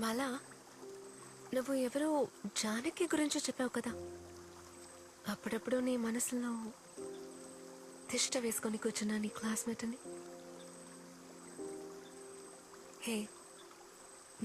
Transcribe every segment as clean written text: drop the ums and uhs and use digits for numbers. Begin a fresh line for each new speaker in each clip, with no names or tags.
మాలా, నువ్వు ఎవరో జానకి గురించి చెప్పావు కదా. అప్పుడప్పుడు నీ మనసులో తిష్ట వేసుకొని కూర్చున్నా నీ క్లాస్మేట్ అని. హే,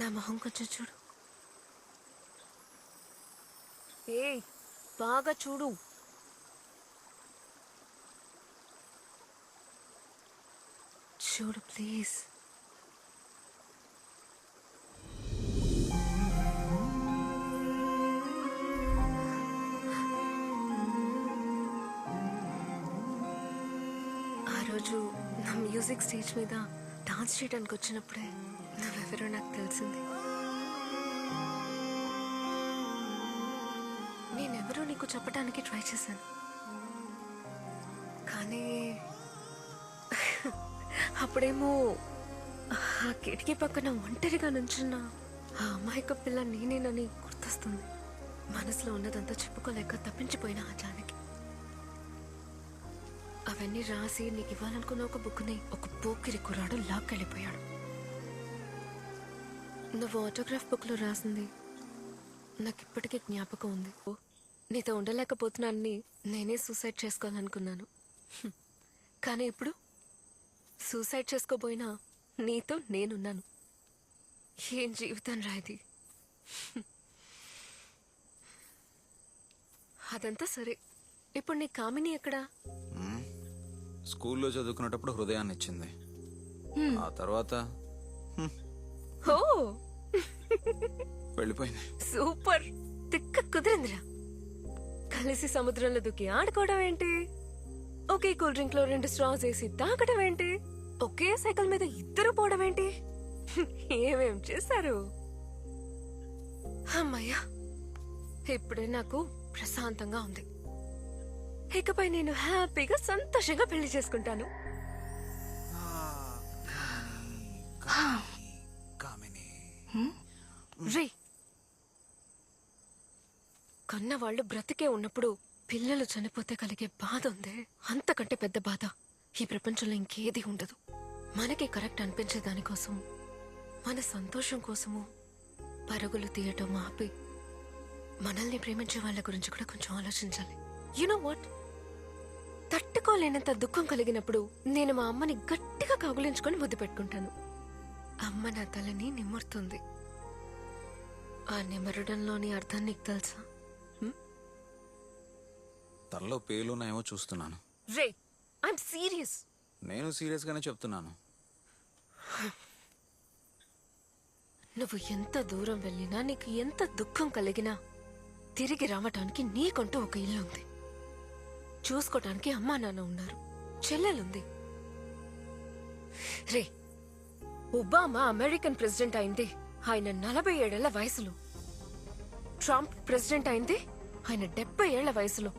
నా మొహం కొంచెం చూడు. ఏ, బాగా చూడు. చూడు ప్లీజ్. ఆ రోజు నా మ్యూజిక్ స్టేజ్ మీద డాన్స్ చేయడానికి వచ్చినప్పుడే నువ్వెవరో నాకు తెలిసింది. నేనెవరో నీకు చెప్పడానికి ట్రై చేశాను, కానీ అప్పుడేమో ఆ కిటికీ పక్కన ఒంటరిగా నుంచున్న ఆ అమాయక పిల్ల నేనేనని గుర్తొస్తుంది. మనసులో ఉన్నదంతా చెప్పుకోలేక తప్పించిపోయిన ఆ జానకి. అవన్నీ రాసి నీకు ఇవ్వాలనుకున్న ఒక బుక్ని ఒక పోకిరి కుర్రాడు లాక్కెళ్ళిపోయాడు. నువ్వు ఆటోగ్రాఫ్ బుక్లో రాసింది నాకు ఇప్పటికీ జ్ఞాపకం ఉంది. నీతో ఉండలేకపోతున్నానని నేనే సూసైడ్ చేసుకోవాలనుకున్నాను. కానీ ఇప్పుడు సూసైడ్ చేసుకోబోయినా నీతో నేనున్నాను. ఏం జీవితం రాది. అదంతా సరే, ఇప్పుడు నీ కామిని ఎక్కడా?
స్కూల్లో చదువుకునేటప్పుడు హృదయాన్ని ఇచ్చింది. ఆ తర్వాత
ఓ
వెళ్ళిపోయింది.
సూపర్, తిక్క కుదిరిందిరా. కలిసి సముద్రంలో దూకి ఆడుకోవడం ఏంటి, ఒకే కూల్ డ్రింక్ లో 2 స్ట్రాస్ వేసి తాగడం ఏంటి, ఒకే సైకిల్ మీద ఇద్దరు పోవడం ఏంటి, ఏమేం చేశారు. అమ్మయ్యా, ఇప్పుడే నాకు ప్రశాంతంగా ఉంది. ఇకపై నేను హ్యాపీగా సంతోషంగా పెళ్లి చేసుకుంటాను. రే, కన్నవాళ్లు బ్రతికే ఉన్నప్పుడు పిల్లలు చనిపోతే కలిగే బాధ ఉందే, అంతకంటే పెద్ద బాధ ఈ ప్రపంచంలో ఇంకేది ఉండదు. మనకి కరెక్ట్ అనిపించే దానికోసం, మన సంతోషం కోసము పరుగులు తీయటం ఆపి మనల్ని ప్రేమించే వాళ్ళ గురించి కూడా కొంచెం ఆలోచించాలి. యు నో వాట్, తట్టుకోలేనంత దుఃఖం కలిగినప్పుడు నేను మా అమ్మని గట్టిగా కౌగిలించుకొని ముద్దు పెట్టుకుంటాను. అమ్మ నా తలని నిమురుతుంది. ఆ నిమరడంలోని అర్థం నీకు తెలుసా?
తనలో పేలున్నాయేమో చూస్తున్నాను.
రే, ఐఎమ్ సీరియస్.
నేను సీరియస్ గానే చెప్తున్నాను.
నువ్వు ఎంత దూరం వెళ్ళినా, నీకు ఎంత దుఃఖం కలిగినా తిరిగి రావటానికి నీకంటూ ఒక ఇల్లు ఉంది. చూసుకోటానికి అమ్మా నాన్న ఉన్నారు, చెల్లెలుంది. రే, ఒబామా అమెరికన్ ప్రెసిడెంట్ అయింది ఆయన 47 ఏళ్ల వయసులో. ట్రంప్ ప్రెసిడెంట్ అయింది ఆయన 70 ఏళ్ల వయసులో.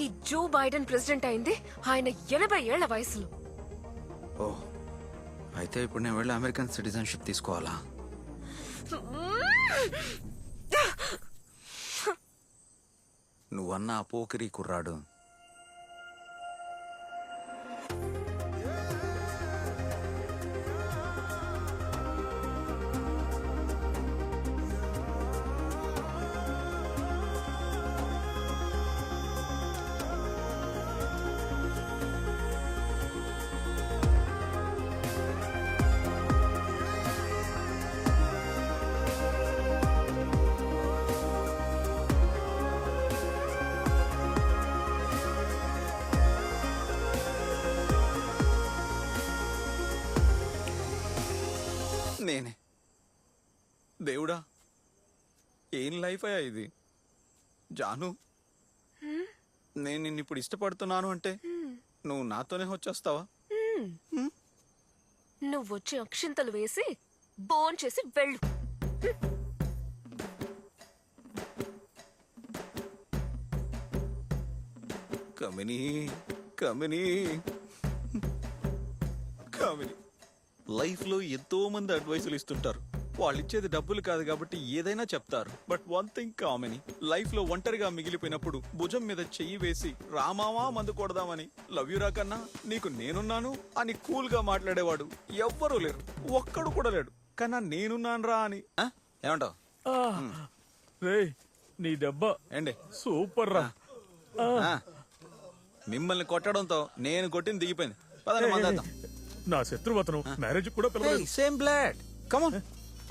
ఈ జో బైడెన్ ప్రెసిడెంట్ అయింది ఆయన 80 ఏళ్ల వయసులో.
ఓ, అయితే ఇప్పుడు నేను వెళ్ళి అమెరికన్ సిటిజన్షిప్ తీసుకోవాలా? నువ్వన్న ఆ పోకిరి కుర్రాడు నేనే. దేవుడా, ఏం లైఫ్ అయ్యా ఇది? జాను, నేను నిన్ను ఇప్పుడు ఇష్టపడుతున్నాను అంటే నువ్వు నాతోనే వచ్చేస్తావా?
నువ్వొచ్చి అక్షింతలు వేసి బోన్ చేసి వెళ్ళు.
కమినీ, కమినీ, కమినీ. లైఫ్ లో ఎంతో మంది అడ్వైసులు ఇస్తుంటారు. వాళ్ళు ఇచ్చేది డబ్బులు కాదు కాబట్టి ఏదైనా చెప్తారు. But one thing common, life లో ఒంటరిగా మిగిలిపోయినప్పుడు భుజం మీద చెయ్యి వేసి రామావా మందు కొడదామని, లవ్ యూ రా కన్నా నీకు నేనున్నాను అని కూల్ గా మాట్లాడేవాడు ఎవ్వరూ లేరు, ఒక్కడు కూడా లేడు. పక్కన నేనున్నాను రా అని ఆ? ఏమంటావు
రేయ్ నీ దెబ్బ
ఏంటి
సూపర్ రా.
ఆ. మిమ్మల్ని కొట్టడంతో నేను కొట్టింది దిగిపోయింది. పదండి మందేద్దాం.
నా శత్రువు అతను మ్యారేజ్ కూడా పిలవలేదు.
Same blood. Come on.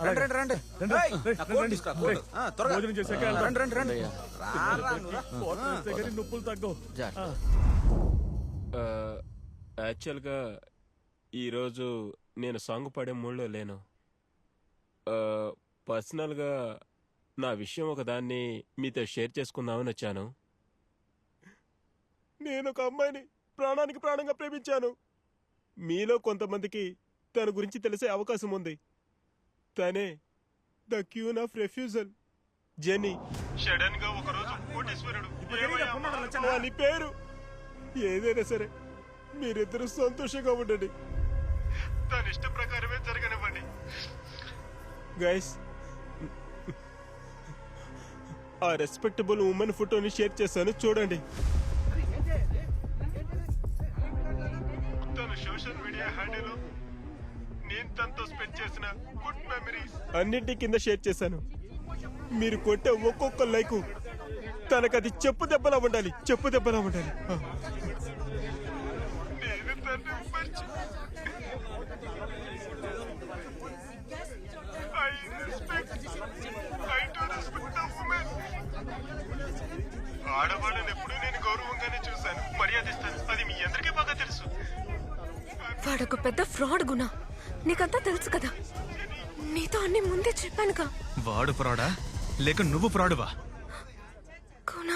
రండి రండి రండి.
రండి,
ఏయ్,
రండి,
నా కోట్
రండి.
తీసుకురా, కోట్. ఆ, త్వరగా.
భోజనం చేశాక వెళ్దాం.
రండి రండి రండి. రా, రా, నువ్వు రా.
కోట వేస్తే గానీ నొప్పులు తగ్గవు.
యాక్చువల్గా ఈరోజు నేను సాంగ్ పాడే మూడ్లో లేను. పర్సనల్గా నా విషయం ఒకదాన్ని మీతో షేర్ చేసుకుందామని వచ్చాను. నేను ఒక అమ్మాయిని ప్రాణానికి ప్రాణంగా ప్రేమించాను. మీలో కొంతమందికి తన గురించి తెలిసే అవకాశం ఉంది. తనే ద క్యూన్ ఆఫ్ రెఫ్యూజల్ జెనీ. సడన్ గా ఒకరోజు కోటేశ్వరుడు అని పేరు. ఏదైనా సరే మీరిద్దరూ సంతోషంగా ఉండండి. తన ఇష్ట ప్రకారమే జరగనివ్వండి. గైస్, ఆ రెస్పెక్టబుల్ ఉమెన్ ఫోటోని షేర్ చేశాను, చూడండి. తన సోషల్ మీడియా హ్యాండిల్ నేను తనతో స్పెండ్ చేసిన గుడ్ మెమరీస్ అన్నింటి కింద షేర్ చేశాను. మీరు కొట్టే ఒక్కొక్క లైకు తనకది చెప్పు దెబ్బలా ఉండాలి, చెప్పు దెబ్బలా ఉండాలి. నేను తనని మర్చి ఆడవాళ్ళని ఎప్పుడు నేను గౌరవంగానే చూశాను, మర్యాదిస్తాను. అది మీ అందరికీ బాగా తెలుసు.
వాడొక పెద్ద ఫ్రాడ్ గుణ, నీకంతా తెలుసు కదా. నీతో అన్ని ముందే చెప్పానుగా.
వాడు ఫ్రాడా లేక నువ్వు ఫ్రాడువా?
గుణ,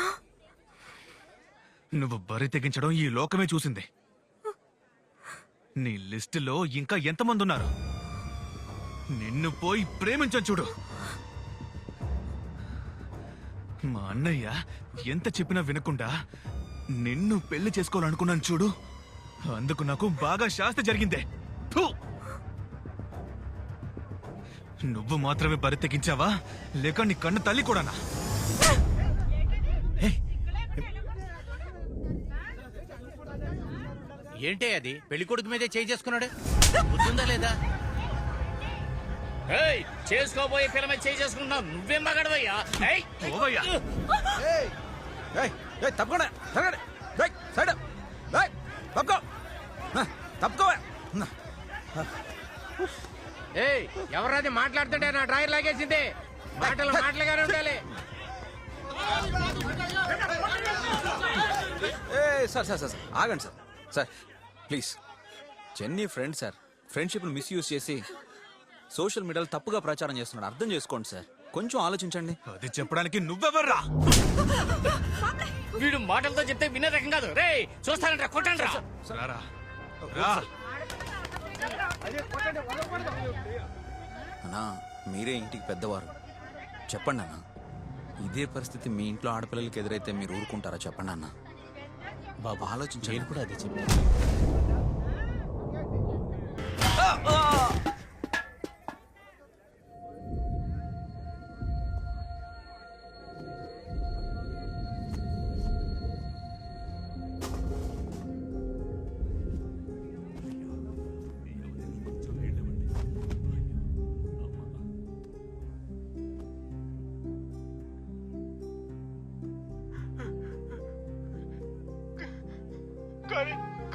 నువ్వు బరి తెగించడం ఈ లోకమే చూసింది. నీ లిస్టులో ఇంకా ఎంతమంది ఉన్నారు? నిన్ను పోయి ప్రేమించని చూడు. మా అన్నయ్య ఎంత చెప్పినా వినకుండా నిన్ను పెళ్లి చేసుకోవాలనుకున్నాను చూడు. అందుకు నాకు బాగా శాస్తి జరిగిందే. ఫు! నువ్వు మాత్రమే బరి తెగించావా లేక నీ కన్న తల్లి కూడానా?
ఏంటే అది? పెళ్లి కొడుకు మీదే చేయి చేసుకున్నాడు. గుర్తుందా లేదా? చేసుకోబోయే పిల్ల మీద చేయి చేసుకుంటున్నావు. నువ్వేం మగాడవయ్యా?
ఓవయ్యా.
తప్పకుండా సైడ్ తప్పుకో తప్పుకో.
ఎవరది మాట్లాడుతుంటే నా డ్రాయర్ లాగేసింది. మాటలు మాటలుగానే ఉండాలి.
సార్ సార్ సార్ ఆగండి sir. Sir please, Jenny friend sir. ఫ్రెండ్షిప్ను మిస్యూజ్ చేసి సోషల్ మీడియాలో తప్పుగా ప్రచారం చేస్తున్నాడు. అర్థం చేసుకోండి సార్, కొంచెం ఆలోచించండి.
అది చెప్పడానికి నువ్వెవర్రా?
వీడు మాటలతో చెప్తే వినే రకం కాదు. రే చూస్తానంట, కొట్టండి రా.
రారా, రా.
అన్నా, మీరే ఇంటికి పెద్దవారు, చెప్పండి అన్న. ఇదే పరిస్థితి మీ ఇంట్లో ఆడపిల్లలకి ఎదురైతే మీరు ఊరుకుంటారా? చెప్పండి అన్న. బాబు ఆలోచించండి.
కూడా అదే చెప్పి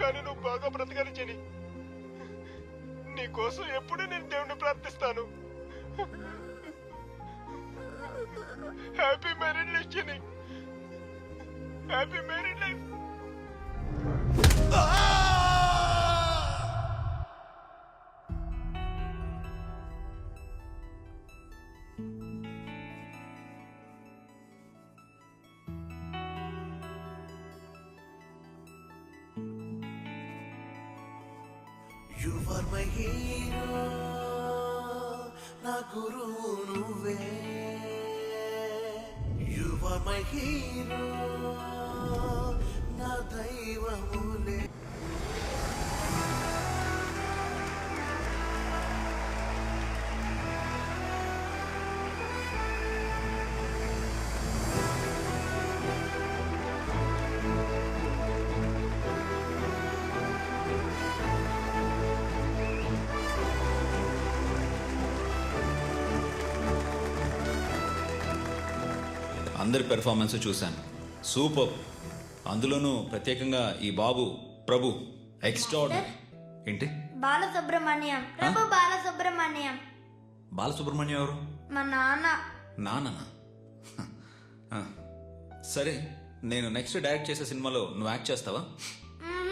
కానీ నువ్వు బాగా బ్రతకాలి జెనీ. నీ కోసం ఎప్పుడు నేను దేవుణ్ణి ప్రార్థిస్తాను. Happy married life Jenny, happy married life.
You are my hero, na guru nuve. You are my hero, na daivamule.
అందరి పెర్ఫార్మెన్స్ చూశాను, సూపర్. అందులోనూ ప్రత్యేకంగా ఈ బాబు ప్రభు ఎక్స్ట్రాడినరీ. ఏంటి
బాలసుబ్రహ్మణ్యం, ప్రభు బాలసుబ్రహ్మణ్యం.
బాలసుబ్రహ్మణ్యం ఎవరు?
మా నాన్న.
నాన్ననా? సరే, నేను నెక్స్ట్ డైరెక్ట్ చేసే సినిమాలో నువ్వు యాక్ట్ చేస్తావా?